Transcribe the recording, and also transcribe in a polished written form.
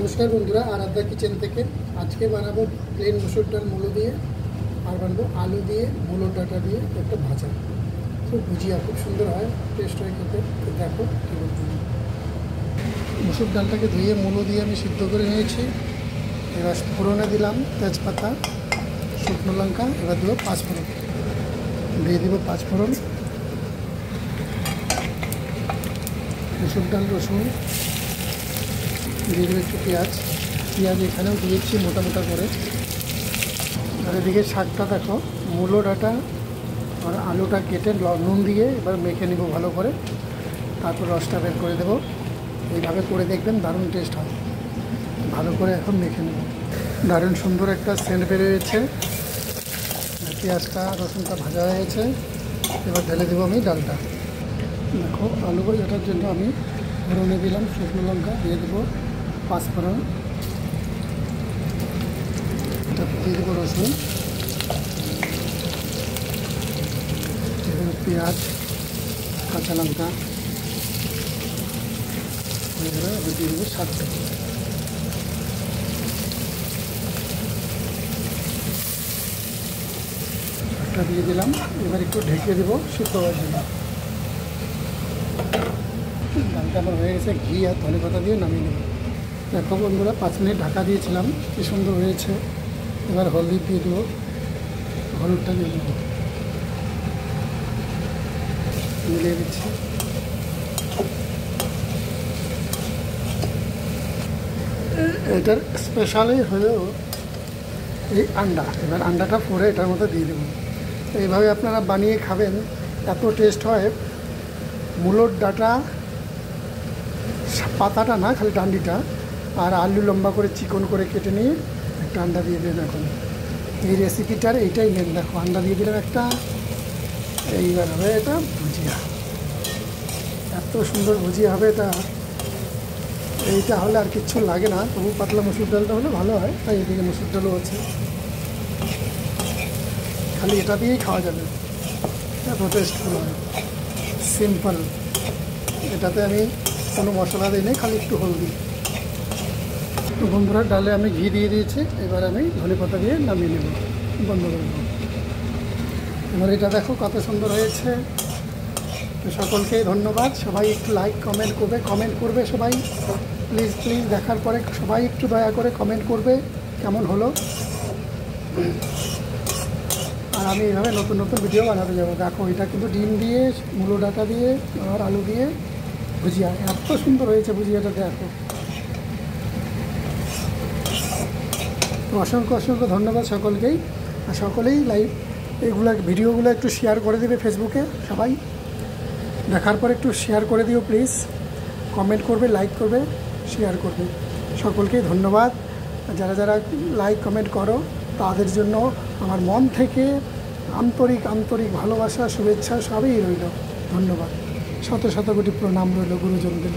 नमस्कार बंधुरा आराध्या किचेन থেকে আজকে বানাবো প্লেন মসুর ডাল মূলো দিয়ে আর বানাবো আলু দিয়ে মূলোর ডাটা দিয়ে একটা ভাজা। খুব ভুজিয়া খুব সুন্দর হয়, টেস্ট হয় খেতে। তো দেখো কীভাবে মসুর ডালটাকে ধুয়ে মূলো দিয়ে আমি সিদ্ধ করে নিয়েছি। এবার ফোড়নে দিলাম তেজপাতা, শুকনো লঙ্কা, এবার দেবো পাঁচফোড়ন, দিয়ে দেবো পাঁচফোড়ন, মসুর ডাল, রসুন, দিয়ে দেবো একটু পেঁয়াজ এখানেও দিয়েছি মোটা মোটা করে। আর এদিকে শাকটা দেখো, মূলো ডাঁটা আর আলুটা কেটে নুন দিয়ে এবার মেখে নেব ভালো করে, তারপর রসটা বের করে দেবো। এইভাবে করে দেখবেন দারুণ টেস্ট হয়। ভালো করে এখন মেখে নেব। দারুণ সুন্দর একটা সেন্ট বেরিয়েছে, পেঁয়াজটা রসুনটা ভাজা হয়েছে। এবার ঢেলে দেবো আমি ডালটা। দেখো আলু ভাজাটার জন্য আমি ফোড়নে দিলাম শুকনো লঙ্কা, দিয়ে দেবো পাঁচফোড়ন, তারপর দিয়ে দেবো রসুন, পেঁয়াজ, কাঁচা লঙ্কা, এবার দিয়ে দেবো শাকটা। শাকটা দিয়ে দিলাম, এবার একটু ঢেকে দেবো সিদ্ধ হওয়ার জন্য। ডালটা আমার হয়ে গেছে, ঘি আর ধনে পাতা দিয়ে নামিয়ে নেব। দেখো বন্ধুরা 5 মিনিট ঢাকা দিয়েছিলাম, কি সুন্দর হয়েছে। এবার হলদি দিয়ে দেবো, হলুদটা দিয়ে দেবো, মিলিয়ে দিচ্ছি। এটার স্পেশালি হলো এই আন্ডা। এবার আন্ডাটা পরে এটার মধ্যে দিয়ে দেবো। এইভাবে আপনারা বানিয়ে খাবেন, এত টেস্ট হয়। মূলোর ডাঁটা পাতাটা না, খালি ডান্ডিটা, আর আলু লম্বা করে চিকন করে কেটে নিয়ে একটা আন্ডা দিয়ে দেবেন। এখন এই রেসিপিটার এইটাই মেন। দেখো আন্ডা দিয়ে দিলাম একটা, এইবার হবে এটা ভুজিয়া। এত সুন্দর ভুজিয়া হবে এটা। এইটা হলে আর কিচ্ছু লাগে না, তবু পাতলা মসুর ডালটা হলে ভালো হয়, তাই এদিকে মসুর ডালও আছে। খালি এটা দিয়েই খাওয়া যাবে, এত টেস্টফুল হয়, সিম্পল। এটাতে আমি কোনো মশলা দিই নেই, খালি একটু হলদি। তো বন্ধুরা ডালে আমি ঘি দিয়ে দিয়েছি, এবার আমি ধনে পাতা দিয়ে নামিয়ে নেব, বন্ধ করে দেবো। এবার এটা দেখো কত সুন্দর হয়েছে। তো সকলকেই ধন্যবাদ। সবাই একটু লাইক কমেন্ট করবে সবাই, প্লিজ প্লিজ। দেখার পরে সবাই একটু দয়া করে কমেন্ট করবে কেমন হলো। আর আমি এইভাবে নতুন নতুন ভিডিও বানাতে যাবো। দেখো এটা কিন্তু ডিম দিয়ে, মূলো ডাঁটা দিয়ে আর আলু দিয়ে ভুজিয়া, এত সুন্দর হয়েছে ভুজিয়াটা। দেখো অসংখ্য অসংখ্য ধন্যবাদ সকলকেই। আর সকলেই ভিডিওগুলো একটু শেয়ার করে দেবে ফেসবুকে। সবাই দেখার পর একটু শেয়ার করে দিও প্লিজ। কমেন্ট করবে, লাইক করবে, শেয়ার করবে। সকলকেই ধন্যবাদ। যারা যারা লাইক কমেন্ট করো তাদের জন্য আমার মন থেকে আন্তরিক ভালোবাসা, শুভেচ্ছা সবই রইল। ধন্যবাদ। শত শত কোটি প্রণাম রইল গুরুজনদের।